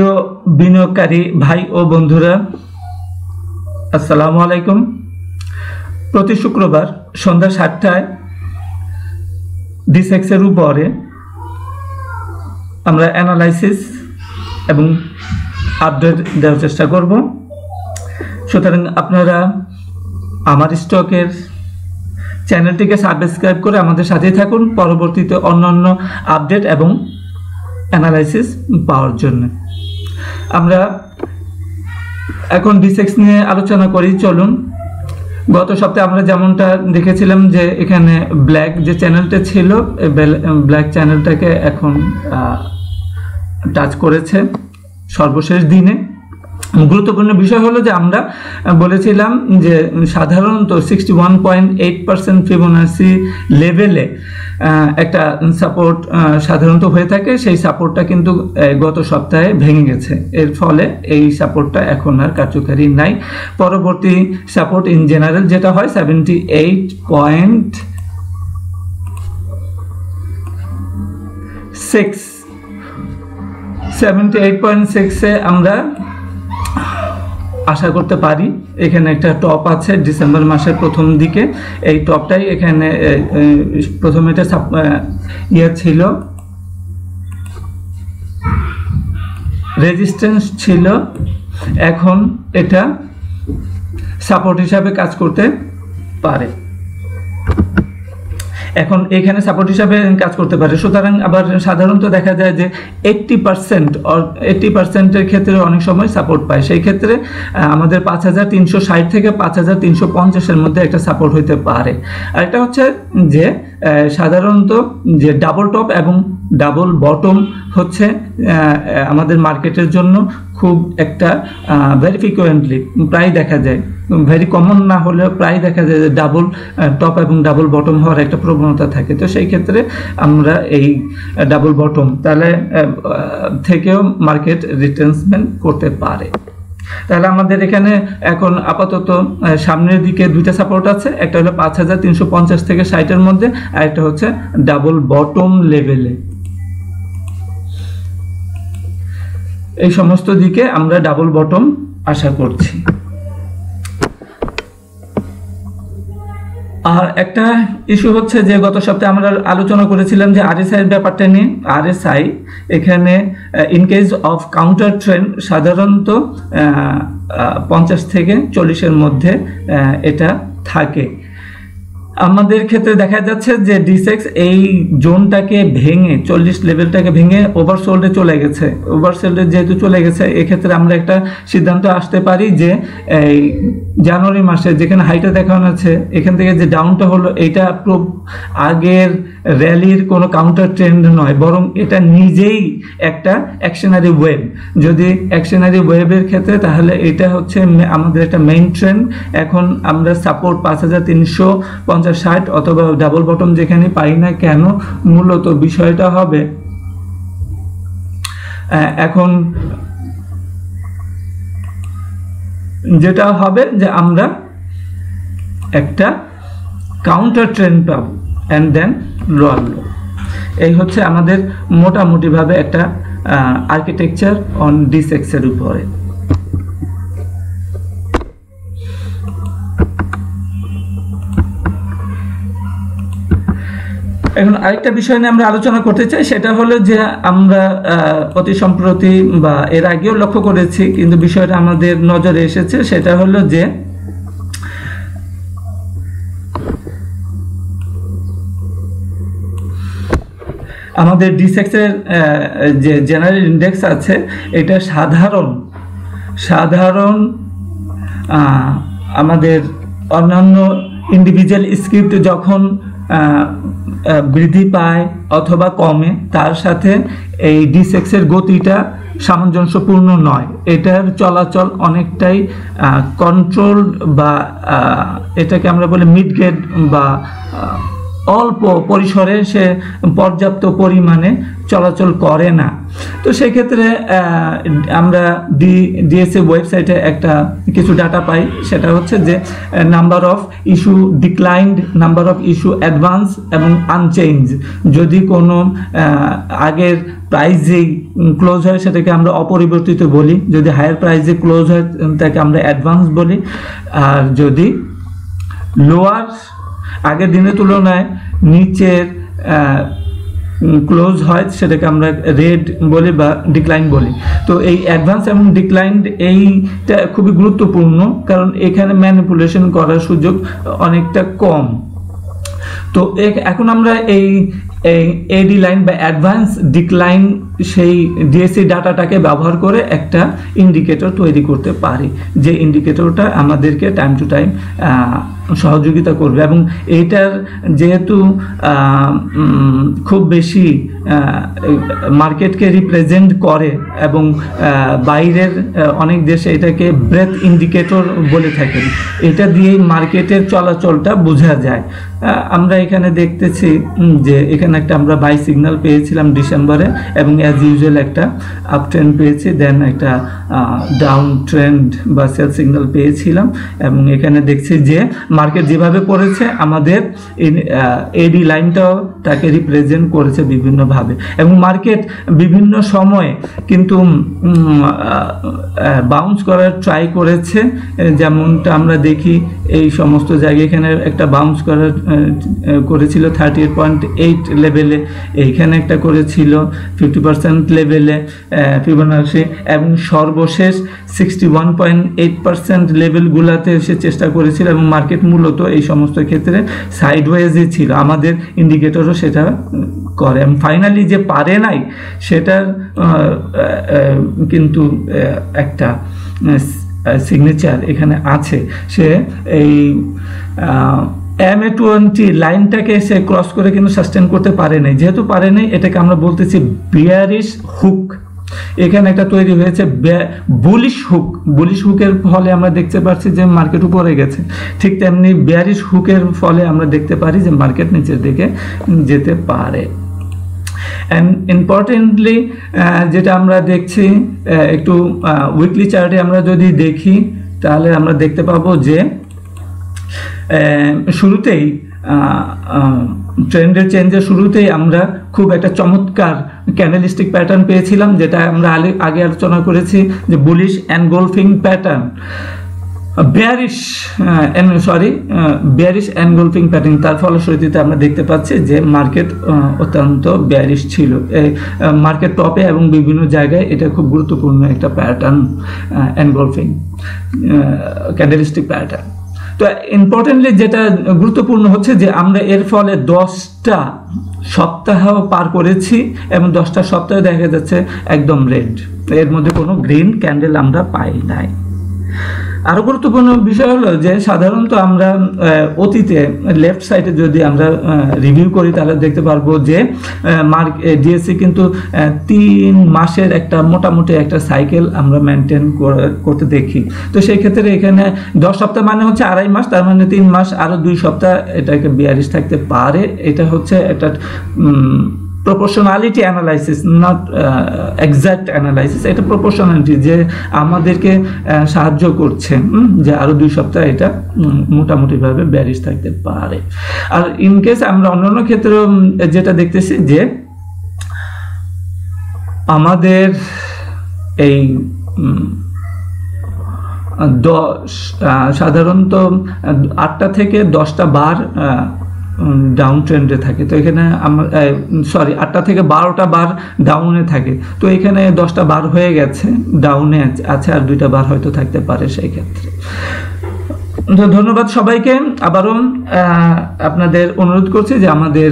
প্রিয় বিনিয়োগকারী ভাই ও বন্ধুরা, আসসালামু আলাইকুম। প্রতি শুক্রবার সন্ধ্যা 7টায় ডিসেক্সের উপরে আমরা অ্যানালাইসিস এবং আপডেট দেওয়ার চেষ্টা করব। সুতরাং আপনারা আমার স্টকের চ্যানেলটিকে সাবস্ক্রাইব করে আমাদের সাথেই থাকুন পরবর্তীতে অন্যান্য আপডেট এবং অ্যানালাইসিস পাওয়ার জন্য। আমরা এখন ডিসেক্স নিয়ে আলোচনা করি। চলুন, গত সপ্তাহে আমরা যেমনটা দেখেছিলাম যে এখানে ব্ল্যাক যে চ্যানেলটা ছিল, ব্ল্যাক চ্যানেলটাকে এখন টাচ করেছে সর্বশেষ দিনে। গুরুত্বপূর্ণ বিষয় হলো যে আমরা বলেছিলাম যে সাধারণত 61.8% ফিবোনাসি লেভেলে একটা সাপোর্ট সাধারণত হয়ে থাকে। সেই সাপোর্টটা কিন্তু গত সপ্তাহে ভেঙে গেছে। এর ফলে এই সাপোর্টটা এখন আর কার্যকারী নাই। পরবর্তী সাপোর্ট ইন জেনারেল যেটা হয় 78.6 আমরা আশা করতে পারি। এখানে একটা টপ আছে ডিসেম্বর মাসের প্রথম দিকে। এই টপটাই এখানে প্রথমে এটা ছিল, রেজিস্ট্যান্স ছিল, এখন এটা সাপোর্ট হিসাবে কাজ করতে পারে। এখন এখানে সাপোর্ট হিসাবে কাজ করতে পারে। সুতরাং আবার সাধারণত দেখা যায় যে 80% ক্ষেত্রে অনেক সময় সাপোর্ট পায়। সেই ক্ষেত্রে আমাদের 5360 থেকে 5350-এর মধ্যে একটা সাপোর্ট হইতে পারে। আর এটা হচ্ছে যে সাধারণত যে ডাবল টপ এবং ডাবল বটম হচ্ছে আমাদের মার্কেটের জন্য খুব একটা ভেরি ফ্রিকুয়েন্টলি প্রায় দেখা যায়, ভেরি কমন না হলেও প্রায় দেখা যায় যে ডাবল টপ এবং ডাবল বটম হওয়ার একটা প্রবণতা থাকে। তো সেই ক্ষেত্রে আমরা এই ডাবল বটম তাহলে থেকেও মার্কেট রিট্রেসমেন্ট করতে পারে। তাহলে আমাদের এখানে এখন আপাতত সামনের দিকে দুইটা সাপোর্ট আছে, একটা হলো 5350 থেকে 60-এর মধ্যে, আর একটা হচ্ছে ডাবল বটম লেভেলে। এই সমস্ত দিকে আমরা ডাবল বটম আশা করছি। আর একটা ইস্যু হচ্ছে যে গত সপ্তাহে আমরা আলোচনা করেছিলাম যে আরএসআই এর ব্যাপারটা নিয়ে। আরএসআই এখানে in case of counter trend সাধারণত 50 থেকে 40-এর মধ্যে এটা থাকে। আমাদের ক্ষেত্রে দেখা যাচ্ছে যে ডিসেক্স এই জোনটাকে ভেঙে 40 লেভেলটাকে ভেঙে ওভারসোল্ডে চলে গেছে। ওভারসোল্ডে যেহেতু চলে গেছে, এক্ষেত্রে আমরা একটা সিদ্ধান্ত আসতে পারি যে এই জানুয়ারি মাসে যেখানে হাইটা দেখানো আছে এখান থেকে যে ডাউনটা হলো, এটা আগের র্যালির কোনো কাউন্টার ট্রেন্ড নয়, বরং এটা নিজেই একটা অ্যাকশনারি ওয়েভ। যদি অ্যাকশনারি ওয়েভের ক্ষেত্রে তাহলে এটা হচ্ছে আমাদের একটা মেইন ট্রেন্ড। এখন আমরা সাপোর্ট 5350-60 অথবা ডাবল বটম যেখানে পাই না কেন, মূলত বিষয়টা হবে এখন যেটা হবে যে আমরা একটা কাউন্টার ট্রেন্ড পাবো অ্যান্ড দেন লোয়ার লো। এই হচ্ছে আমাদের মোটামুটিভাবে একটা আর্কিটেকচার অন ডিসেক্সের উপরে। এখন আরেকটা বিষয় নিয়ে আমরা আলোচনা করতে চাই, সেটা হলো যে আমরা অতি সম্প্রতি বা এর আগেও লক্ষ্য করেছি, কিন্তু বিষয়টা আমাদের নজরে এসেছে, সেটা হলো যে আমাদের ডিসেক্সের যে জেনারেল ইন্ডেক্স আছে এটা সাধারণ আমাদের অন্যান্য ইন্ডিভিজুয়াল স্ক্রিপ্ট যখন বৃদ্ধি পায় অথবা কমে, তার সাথে এই ডিসেক্সের গতিটা সামঞ্জস্যপূর্ণ নয়। এটার চলাচল অনেকটাই কন্ট্রোলড বা এটাকে আমরা বলি মিডগেট বা অল্প পরিসরে সে পর্যাপ্ত পরিমাণে চলাচল করে না। তো সেই ক্ষেত্রে আমরা ডিএসএ ওয়েবসাইটে একটা কিছু ডাটা পাই, সেটা হচ্ছে যে number of issue declined, number of issue advance এবং আনচেঞ্জ। যদি কোনো আগের প্রাইজেই ক্লোজ হয় সেটাকে আমরা অপরিবর্তিত বলি, যদি হায়ার প্রাইজে ক্লোজ হয় তাকে আমরা অ্যাডভান্স বলি, আর যদি লোয়ার আগের দিনের তুলনায় নিচের ক্লোজ হয় সেটাকে আমরা রেড বলি বা ডিক্লাইন বলি। তো এই অ্যাডভান্স এবং ডিক্লাইন্ড এইটা খুবই গুরুত্বপূর্ণ, কারণ এখানে ম্যানিপুলেশন করার সুযোগ অনেকটা কম। তো এখন আমরা এই এডি লাইন বা অ্যাডভান্স ডিক্লাইন সেই ডিএসসি ডাটাটাকে ব্যবহার করে একটা ইন্ডিকেটর তৈরি করতে পারি, যে ইন্ডিকেটরটা আমাদেরকে টাইম টু টাইম সহযোগিতা করবে। এবং এইটার যেহেতু খুব বেশি মার্কেটকে রিপ্রেজেন্ট করে এবং বাইরের অনেক দেশে এটাকে ব্রেথ ইন্ডিকেটর বলে থাকেন, এটা দিয়েই মার্কেটের চলাচলটা বোঝা যায়। আমরা এখানে দেখতেছি যে এখানে একটা আমরা বাই সিগন্যাল পেয়েছিলাম ডিসেম্বরে, এবং অ্যাজ ইউজুয়াল একটা আপ ট্রেন্ড পেয়েছি, দেন একটা ডাউন ট্রেন্ড বা সেল সিগন্যাল পেয়েছিলাম। এবং এখানে দেখছি যে মার্কেট যেভাবে পড়েছে আমাদের এডি লাইনটাও তাকে রিপ্রেজেন্ট করেছে বিভিন্নভাবে, এবং মার্কেট বিভিন্ন সময়ে কিন্তু বাউন্স করার ট্রাই করেছে, যেমনটা আমরা দেখি এই সমস্ত জায়গায় এখানে একটা বাউন্স করেছিল 38.8 লেভেলে, এইখানে একটা করেছিল 50% লেভেলে ফিবোনাচি, এবং সর্বশেষ 61.8% লেভেলগুলোতে এসে চেষ্টা করেছিল, এবং মার্কেট মূলত এই সমস্ত ক্ষেত্রে সাইডওয়েজে ছিল। আমাদের ইন্ডিকেটরও সেটা করে, এবং ফাইনালি যে পারে নাই সেটার কিন্তু একটা সিগনেচার এখানে আছে। সে এই MA20 লাইনটাকে সে ক্রস করে কিন্তু সাস্টেন করতে পারে নাই। যেহেতু পারে নাই, এটাকে আমরা বলতেছি বিয়ারিশ হুক। এখানে একটা তৈরি হয়েছে বুলিশ হুক। বুলিশ হুকের ফলে আমরা দেখতে পাচ্ছি যে মার্কেট উপরে গেছে, ঠিক তেমনি বিয়ারিশ হুকের ফলে আমরা দেখতে পারি যে মার্কেট নিচের দিকে যেতে পারে। অ্যান্ড ইম্পর্টেন্টলি যেটা আমরা দেখছি, একটু উইকলি চার্টে আমরা যদি দেখি তাহলে আমরা দেখতে পাবো যে শুরুতেই ট্রেন্ডের চেঞ্জের শুরুতেই আমরা খুব একটা চমৎকার ক্যান্ডেলস্টিক প্যাটার্ন পেয়েছিলাম, যেটা আমরা আগে আলোচনা করেছি যে বুলিশ এনগলফিং প্যাটার্ন, বেয়ারিশ এনগলফিং প্যাটার্ন। তার ফলশ্রুতিতে আমরা দেখতে পাচ্ছি যে মার্কেট অত্যন্ত বেয়ারিশ ছিল মার্কেট টপে এবং বিভিন্ন জায়গায়। এটা খুব গুরুত্বপূর্ণ একটা প্যাটার্ন, এনগলফিং ক্যান্ডেলস্টিক প্যাটার্ন। তো ইম্পর্টেন্টলি যেটা গুরুত্বপূর্ণ হচ্ছে যে আমরা এর ফলে 10টা সপ্তাহ পার করেছি, এবং 10টা সপ্তাহে দেখা যাচ্ছে একদম রেড, এর মধ্যে কোনো গ্রিন ক্যান্ডেল আমরা পাই নাই। আরও গুরুত্বপূর্ণ বিষয় হলো যে সাধারণত আমরা অতীতে লেফট সাইডে যদি আমরা রিভিউ করি তাহলে দেখতে পারবো যে ডিএসসি কিন্তু 3 মাসের একটা মোটামুটি একটা সাইকেল আমরা মেনটেন করতে দেখি। তো সেই ক্ষেত্রে এখানে 10 সপ্তাহ মানে হচ্ছে 2.5 মাস, তার মানে 3 মাস, আরও 2 সপ্তাহ এটাকে বিয়ারিশ থাকতে পারে। এটা হচ্ছে একটা proportionality analysis, not exact analysis. এটা প্রপোর্শনালিটি যে আমাদেরকে সাহায্য করছে যে আরও 2 সপ্তাহ এটা মোটামুটিভাবে ব্যারিশ থাকতে পারে। আর ইনকেস আমরা অন্যান্য ক্ষেত্রে যেটা দেখতেছি যে আমাদের এই সাধারণত 8টা থেকে 10টা বার ডাউন ট্রেন্ডে থাকে। তো এখানে আমরা 8টা থেকে 12টা বার ডাউনে থাকে। তো এখানে 10টা বার হয়ে গেছে, ডাউনে আছে, আর 2টা বার হয়তো থাকতে পারে সেই ক্ষেত্রে। তো ধন্যবাদ সবাইকে। আবারও আপনাদের অনুরোধ করছি যে আমাদের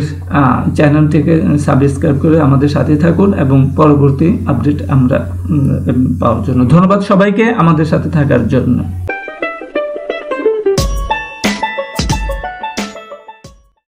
চ্যানেলটিকে সাবস্ক্রাইব করে আমাদের সাথে থাকুন এবং পরবর্তী আপডেট আমরা পাওয়ার জন্য। ধন্যবাদ সবাইকে আমাদের সাথে থাকার জন্য।